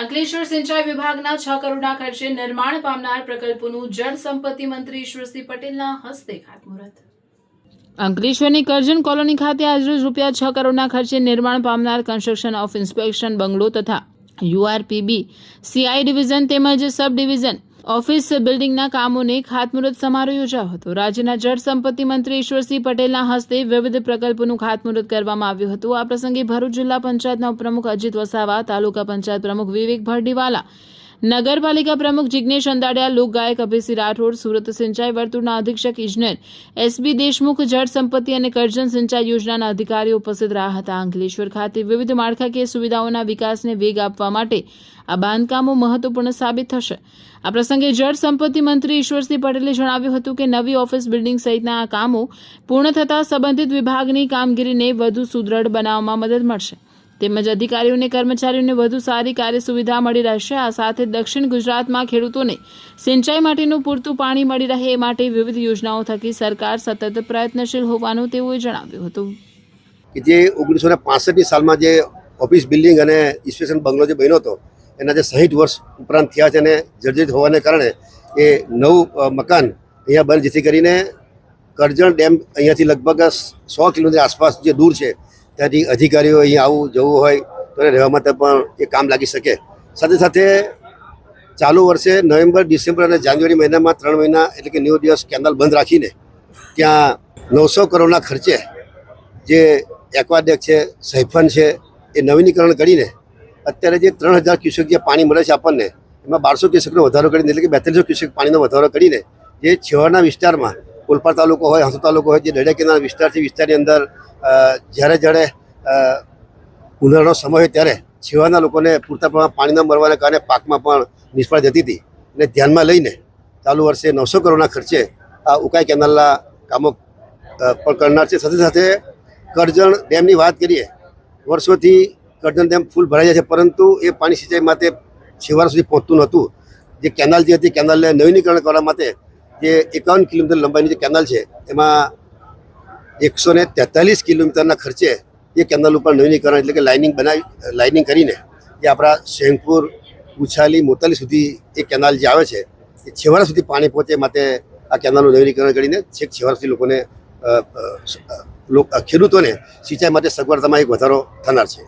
અંકલેશ્વર સિંચાઈ વિભાગના 6 કરોડના ખર્ચે નિર્માણ પામનાર પ્રકલ્પોનું જળ સંપત્તિ મંત્રી ઈશ્વરસિંહ પટેલના હસ્તે ખાતમુહૂર્ત। અંકલેશ્વરની કરજણ કોલોની ખાતે આજરોજ ₹6 કરોડના ખર્ચે નિર્માણ પામનાર કન્સ્ટ્રક્શન ઓફ ઇન્સ્પેક્શન બંગલો તથા યુઆરપીબી સીઆઈ ડિવિઝન તેમજ સબ ડિવિઝન ઓફિસ બિલ્ડિંગના કામોને ખાતમુહૂર્ત સમારોહ યોજાયો હતો। રાજ્યના જળ સંપત્તિ મંત્રી ઈશ્વરસિંહ પટેલના હસ્તે વિવિધ પ્રકલ્પોનું ખાતમુહૂર્ત કરવામાં આવ્યું હતું। આ પ્રસંગે ભરૂચ જિલ્લા પંચાયતના ઉપપ્રમુખ અજીત વસાવા, તાલુકા પંચાયત પ્રમુખ વિવેક ભરડીવાલા, નગરપાલિકા પ્રમુખ જિગ્નેશ અંદાડિયા, લોકગાયક અભયસિંહ રાઠોડ, સુરત સિંચાઈ વર્તુળના અધિક્ષક ઇજનેર એસબી દેશમુખ, જળ સંપત્તિ અને કરજણ સિંચાઈ યોજનાના અધિકારીઓ ઉપસ્થિત રહ્યા હતા। અંકલેશ્વર ખાતે વિવિધ માળખાકીય સુવિધાઓના વિકાસને વેગ આપવા માટે આ બાંધકામો મહત્વપૂર્ણ સાબિત થશે। આ પ્રસંગે જળ સંપત્તિ મંત્રી ઈશ્વરસિંહ પટેલે જણાવ્યું હતું કે નવી ઓફિસ બિલ્ડિંગ સહિતના આ કામો પૂર્ણ થતાં સંબંધિત વિભાગની કામગીરીને વધુ સુદૃઢ બનાવવામાં મદદ મળશે તેમજ અધિકારીઓ અને કર્મચારીઓને વધુ સારી કાર્ય સુવિધા મળી રહેશે। આ સાથે દક્ષિણ ગુજરાતમાં ખેડૂતોને સિંચાઈ માટેનું પૂરતું પાણી મળી રહે એ માટે વિવિધ યોજનાઓ થકી સરકાર સતત પ્રયત્નશીલ હોવાનું તેઓએ જણાવ્યું હતું કે જે 1965ની સાલમાં જે ઓફિસ બિલ્ડિંગ અને ઇન્સ્પેક્શન બંગલો જે બન્યો હતો એના જે 60 વર્ષ ઉપરાંત થયા છે અને જર્જરિત હોવાને કારણે એ નવું મકાન અહીંયા બને, જેથી કરીને કરજણ ડેમ અહીંયાથી લગભગ 100 કિલોમીટર આસપાસ જે દૂર છે ત્યાંથી અધિકારીઓ અહીંયા આવું જવું હોય તો એને રહેવા માટે પણ એ કામ લાગી શકે। સાથે સાથે ચાલુ વર્ષે નવેમ્બર, ડિસેમ્બર અને જાન્યુઆરી મહિનામાં 3 મહિના એટલે કે 90 દિવસ કેનાલ બંધ રાખીને ત્યાં 900 કરોડના ખર્ચે જે એક્વાડેક છે, સૈફન છે, એ નવીનીકરણ કરીને અત્યારે જે 3000 ક્યુસેક જે પાણી મળે છે આપણને, એમાં 1200 ક્યુસેકનો વધારો કરીને એટલે કે 4200 ક્યુસેક પાણીનો વધારો કરીને જે છેવાડાના વિસ્તારમાં ઓલપાડ તાલુકો હોય, હાંસોદ તાલુકો હોય, જે દરિયા કિનારા વિસ્તારની અંદર જ્યારે ઉનાળાનો સમય હોય ત્યારે છેવાડાના લોકોને પૂરતા પ્રમાણમાં પાણી ન મળવાને કારણે પાકમાં પણ નિષ્ફળ જતી હતી અને ધ્યાનમાં લઈને ચાલુ વર્ષે 900 કરોડના ખર્ચે આ ઉકાઈ કેનાલના કામો પણ કરનાર છે। સાથે સાથે કરજણ ડેમની વાત કરીએ, વર્ષોથી કરજણ ડેમ ફૂલ ભરાઈ જાય છે, પરંતુ એ પાણી સિંચાઈ માટે છેવાડા સુધી પહોંચતું નહોતું। જે કેનાલ જે હતી, કેનાલને નવીનીકરણ કરવા માટે જે 51 કિલોમીટર લંબાઈની જે કેનાલ છે એમાં 143 કિલોમીટરના ખર્ચે એ કેનાલ ઉપર નવીનીકરણ એટલે કે લાઇનિંગ કરીને જે આપણા શેંગપુર, ઉછાલી, મોતાલી સુધી એ કેનાલ જે આવે છે એ છેવાડા સુધી પાણી પહોંચે માટે આ કેનાલનું નવીનીકરણ કરીને છેક છેવાડા સુધી લોકોને ખેડૂતોને સિંચાઈ માટે સગવડતામાં એક વધારો થનાર છે।